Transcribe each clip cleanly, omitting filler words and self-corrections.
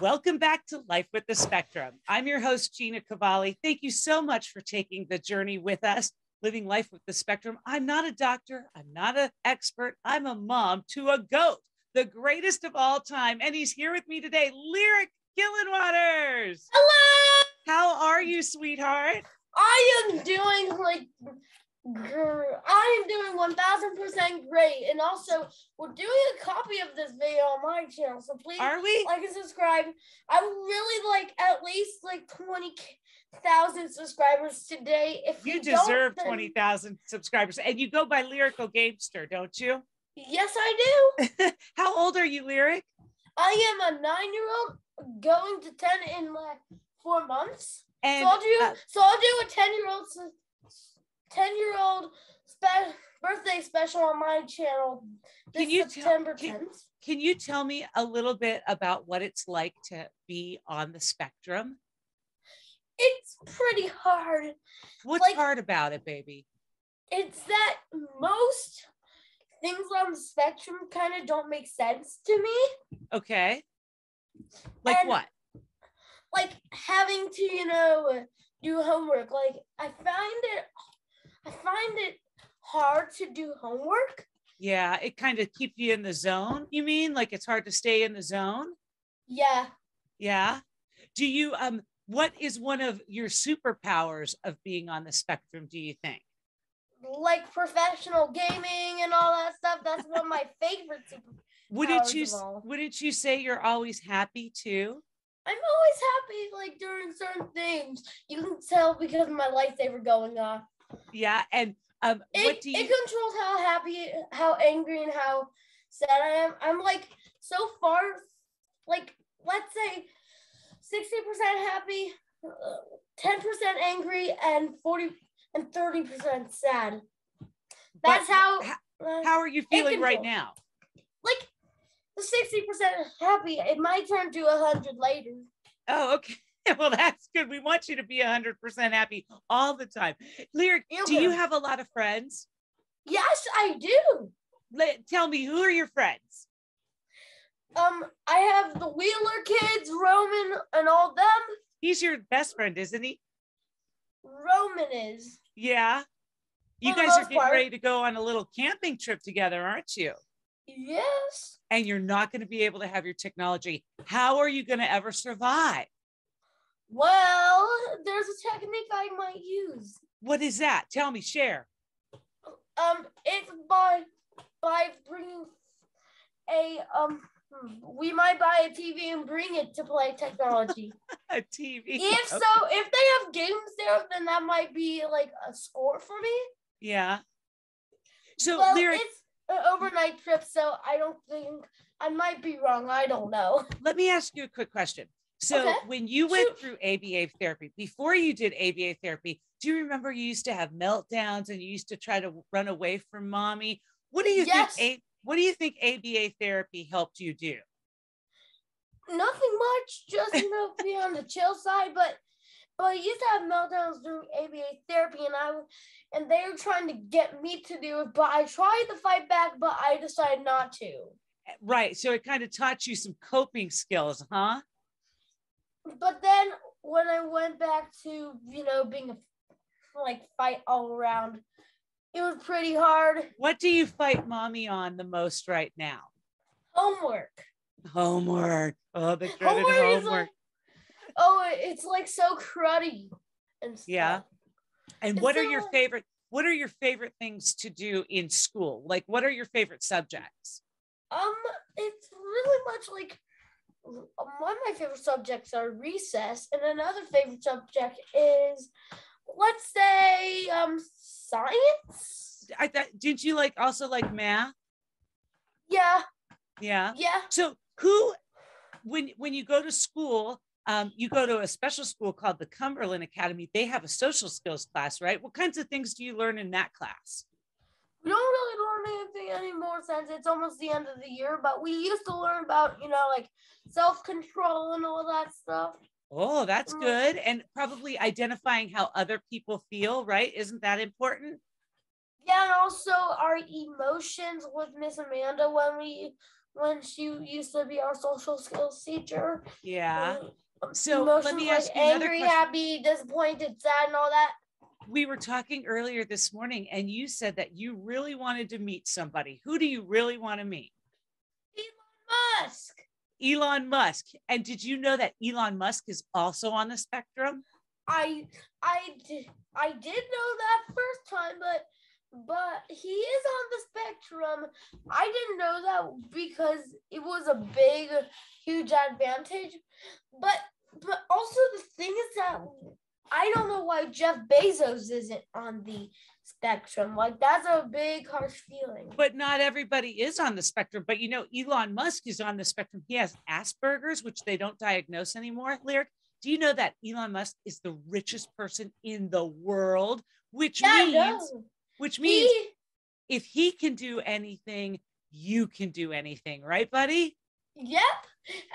Welcome back to Life with the Spectrum. I'm your host, Gina Cavalli. Thank you so much for taking the journey with us, living life with the spectrum. I'm not a doctor. I'm not an expert. I'm a mom to a goat, the greatest of all time. And he's here with me today, Lyric Gillenwaters. Hello! How are you, sweetheart? I am doing I am doing 1000% great. And also, we're doing a copy of this video on my channel. So please Are we? like and subscribe. I would really like at least 20,000 subscribers today. If you you deserve don't, 20,000 subscribers. And you go by Lyrical Gamester, don't you? Yes, I do. How old are you, Lyric? I am a 9-year-old going to 10 in 4 months. And So I'll do a 10-year-old birthday special on my channel this September 10th. Can you tell me a little bit about what it's like to be on the spectrum? It's pretty hard. What's hard about it, baby? It's that most things on the spectrum kind of don't make sense to me. Okay. Like what? Like having to, do homework. I find it hard to do homework. Yeah, it kind of keeps you in the zone. You mean like it's hard to stay in the zone? Yeah. Yeah. Do you what is one of your superpowers of being on the spectrum, do you think? Like professional gaming and all that stuff. That's one of my favorite superpowers. Wouldn't you say you're always happy too? I'm always happy during certain things. You can tell because of my lightsaber going off. Yeah, and it controls how happy, how angry, and how sad I am. I'm so far, let's say 60% happy, 10% angry, and 30% sad. That's how are you feeling right now? The 60% happy. It might turn to 100 later. Oh, okay. Well, that's good. We want you to be 100% happy all the time. Lyric, do you have a lot of friends? Yes, I do. Tell me, who are your friends? I have the Wheeler kids, Roman, and all them. He's your best friend, isn't he? Roman is. Yeah. You guys are getting ready to go on a little camping trip together, aren't you? Yes. And you're not going to be able to have your technology. How are you going to ever survive? Well, there's a technique I might use. What is that? Tell me, share. It's by bringing we might buy a TV and bring it to play technology. A TV. If they have games there, then that might be a score for me. Yeah. So Lyric, it's an overnight trip, so I don't think I might be wrong. I don't know. Let me ask you a quick question. So when you went through ABA therapy, before you did ABA therapy, do you remember you used to have meltdowns and you used to try to run away from mommy? What do you think ABA therapy helped you do? Nothing much, just be on the chill side, but I used to have meltdowns during ABA therapy, and they were trying to get me to do it, but I tried to fight back, but I decided not to. Right, so it kind of taught you some coping skills, huh? But then when I went back to, being fight all around, it was pretty hard. What do you fight mommy on the most right now? Homework. Oh, the dreaded homework. It's so cruddy and stuff. Yeah. And what are your favorite things to do in school? What are your favorite subjects? It's really much one of my favorite subjects are recess, and another favorite subject is, let's say, science. Didn't you also like math? Yeah. Yeah. Yeah. So when you go to school, you go to a special school called the Cumberland Academy. They have a social skills class, right? What kinds of things do you learn in that class? We don't really learn anything anymore since it's almost the end of the year, but we used to learn about, self-control and all that stuff. Oh, that's good. And probably identifying how other people feel, right? Isn't that important? Yeah, and also our emotions with Miss Amanda when we when she used to be our social skills teacher. Yeah. So let Emotions me like ask you another angry, question. happy, disappointed, sad, and all that. We were talking earlier this morning, and you said that you really wanted to meet somebody. Who do you really want to meet? Elon Musk. Elon Musk. And did you know that Elon Musk is also on the spectrum? I did know that first time, but he is on the spectrum. I didn't know that because it was a big, huge advantage. But also the thing is that I don't know why Jeff Bezos isn't on the spectrum. Like, that's a big, harsh feeling. But not everybody is on the spectrum. But you know, Elon Musk is on the spectrum. He has Asperger's, which they don't diagnose anymore. Lyric, do you know that Elon Musk is the richest person in the world? Which means if he can do anything, you can do anything, right, buddy? Yep.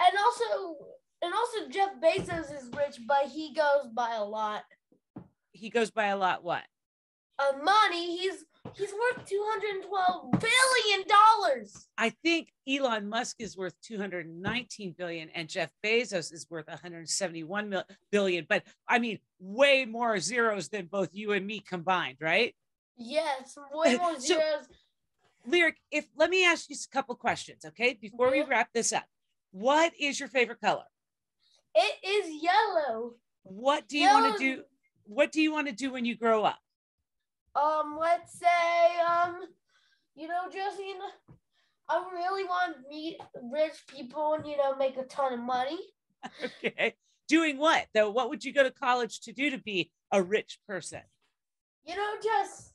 And also Jeff Bezos is rich, but he goes by a lot. He goes by a lot what? Of money. He's worth $212 billion. I think Elon Musk is worth 219 billion and Jeff Bezos is worth 171 billion. But I mean, way more zeros than both you and me combined, right? Yes, way more zeros. Lyric, let me ask you a couple questions, okay? Before we wrap this up, what is your favorite color? It is yellow. What do you want to do? What do you want to do when you grow up? Let's say, Jesse, I really want to meet rich people and, make a ton of money. Okay. Doing what, though? What would you go to college to do to be a rich person? Just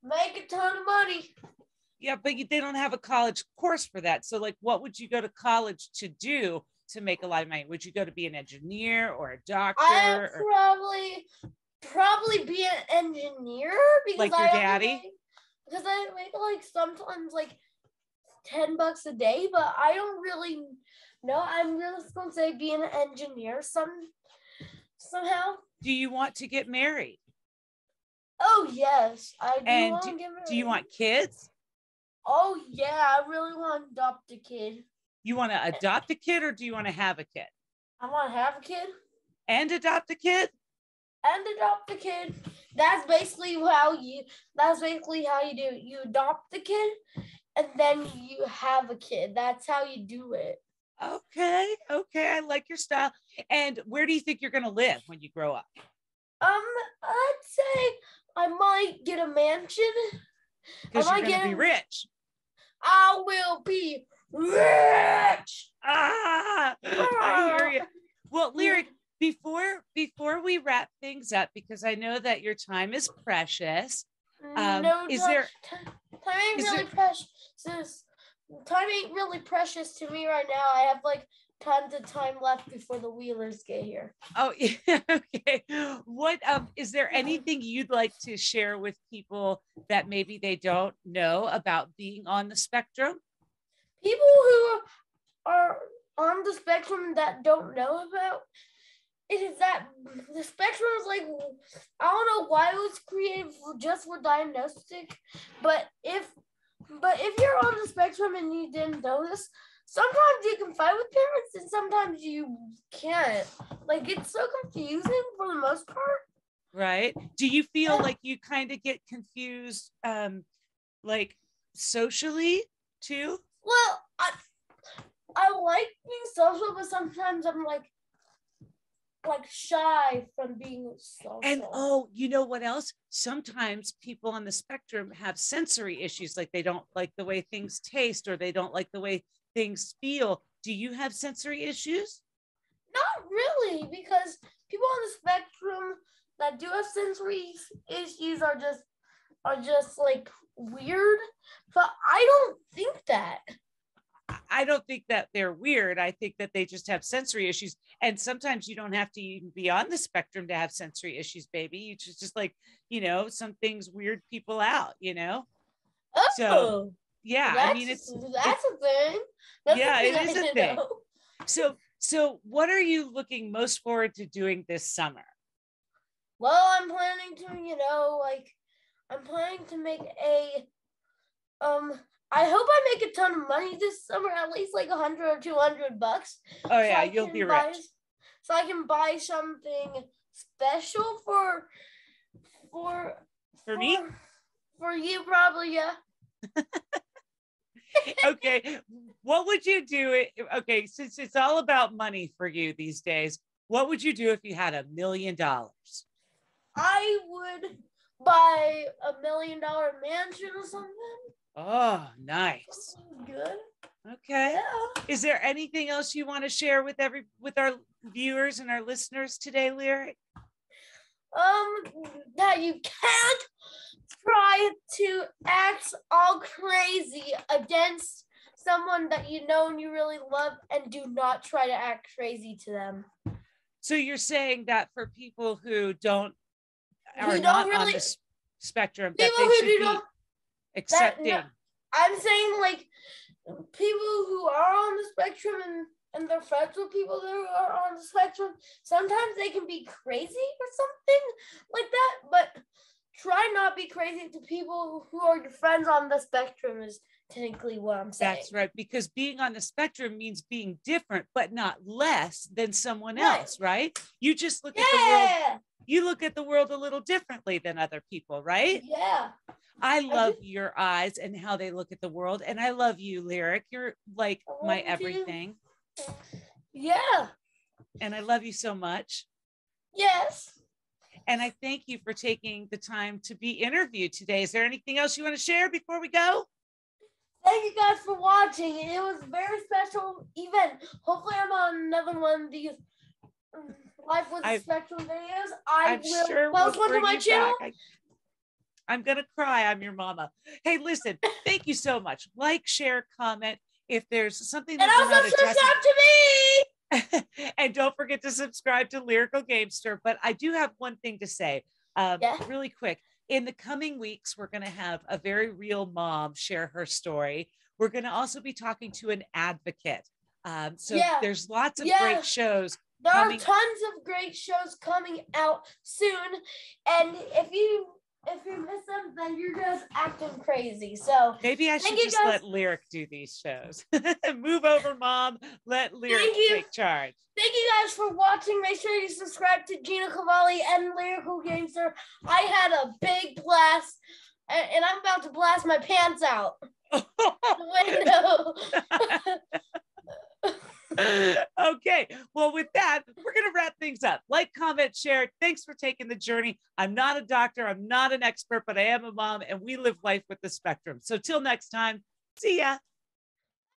make a ton of money. Yeah, but they don't have a college course for that. So, like, what would you go to college to do to make a lot of money? Would you go to be an engineer or a doctor? I'd probably be an engineer because like your daddy. Because I make like sometimes like $10 a day, but I don't really know. I'm really just gonna say be an engineer somehow. Do you want to get married? Oh yes, I do. And want to get married. Do you want kids? Oh yeah, I really want to adopt a kid. You want to adopt a kid, or do you want to have a kid? I want to have a kid. And adopt a kid? And adopt a kid. That's basically how you do it. You adopt the kid and then you have a kid. That's how you do it. Okay. I like your style. And where do you think you're going to live when you grow up? I'd say I might get a mansion. Because you're going to be rich. I will be rich. I hear you. Well, Lyric, before we wrap things up, because I know that your time is precious. Time ain't really precious to me right now. I have like tons of time left before the Wheelers get here. Oh, yeah. Okay. What is there anything you'd like to share with people that maybe they don't know about being on the spectrum? People who are on the spectrum that don't know about it is that the spectrum is like, I don't know why it was created just for diagnostic, but if you're on the spectrum and you didn't know this, sometimes you can fight with parents and sometimes you can't. Like, it's so confusing for the most part. Right. Do you feel like you kind of get confused, like socially too? Well, I like being social, but sometimes I'm like shy from being social. And you know what else? Sometimes people on the spectrum have sensory issues, like they don't like the way things taste or they don't like the way things feel. Do you have sensory issues? Not really, because people on the spectrum that do have sensory issues are just like weird. But I don't think that. I don't think that they're weird. I think that they just have sensory issues. And sometimes you don't have to even be on the spectrum to have sensory issues, baby. You just like, some things weird people out, Oh, so yeah, I mean, that's a thing. It is a thing. So what are you looking most forward to doing this summer? Well, I'm planning to, I'm planning to make I hope I make a ton of money this summer, at least like 100 or 200 bucks. Oh yeah, you'll be rich. So I can buy something special for me? For you, probably, yeah. Okay, what would you do? Okay, since it's all about money for you these days, what would you do if you had $1 million? I would buy $1 million mansion or something. Oh, nice. Good. Okay. Yeah. Is there anything else you want to share with our viewers and our listeners today, Lyric? That you can't try to act all crazy against someone that you know and you really love, and do not try to act crazy to them. So you're saying that for people who are not really, on the spectrum, that they should be accepting. I'm saying like people who are on the spectrum and they're friends with people that are on the spectrum, sometimes they can be crazy or something like that, but try not be crazy to people who are your friends on the spectrum is technically what I'm saying. That's right, because being on the spectrum means being different, but not less than someone else, right? You just look at the world. You look at the world a little differently than other people, right? Yeah. I love your eyes and how they look at the world. And I love you, Lyric. You're like my everything. Yeah. And I love you so much. Yes. And I thank you for taking the time to be interviewed today. Is there anything else you want to share before we go? Thank you guys for watching. It was a very special event. Hopefully I'm on another one of these Life with the Spectrum videos. I will sure post one to my channel. I'm going to cry. I'm your mama. Hey, listen, thank you so much. Like, share, comment. If there's something that and also subscribe to me. And don't forget to subscribe to Lyrical Gamester. But I do have one thing to say really quick. In the coming weeks, we're going to have a very real mom share her story. We're going to also be talking to an advocate. There's lots of great shows. There are tons of great shows coming out soon. And if you miss them, then you're just acting crazy. So maybe I should just let Lyric do these shows. Move over, Mom. Let Lyric take charge. Thank you guys for watching. Make sure you subscribe to Gina Cavalli and Lyrical Gamester. I had a big blast, and I'm about to blast my pants out the window. Okay, well, with that, we're going to wrap things up. Like, comment, share. Thanks for taking the journey. I'm not a doctor. I'm not an expert, but I am a mom, and we live life with the spectrum. So till next time, see ya.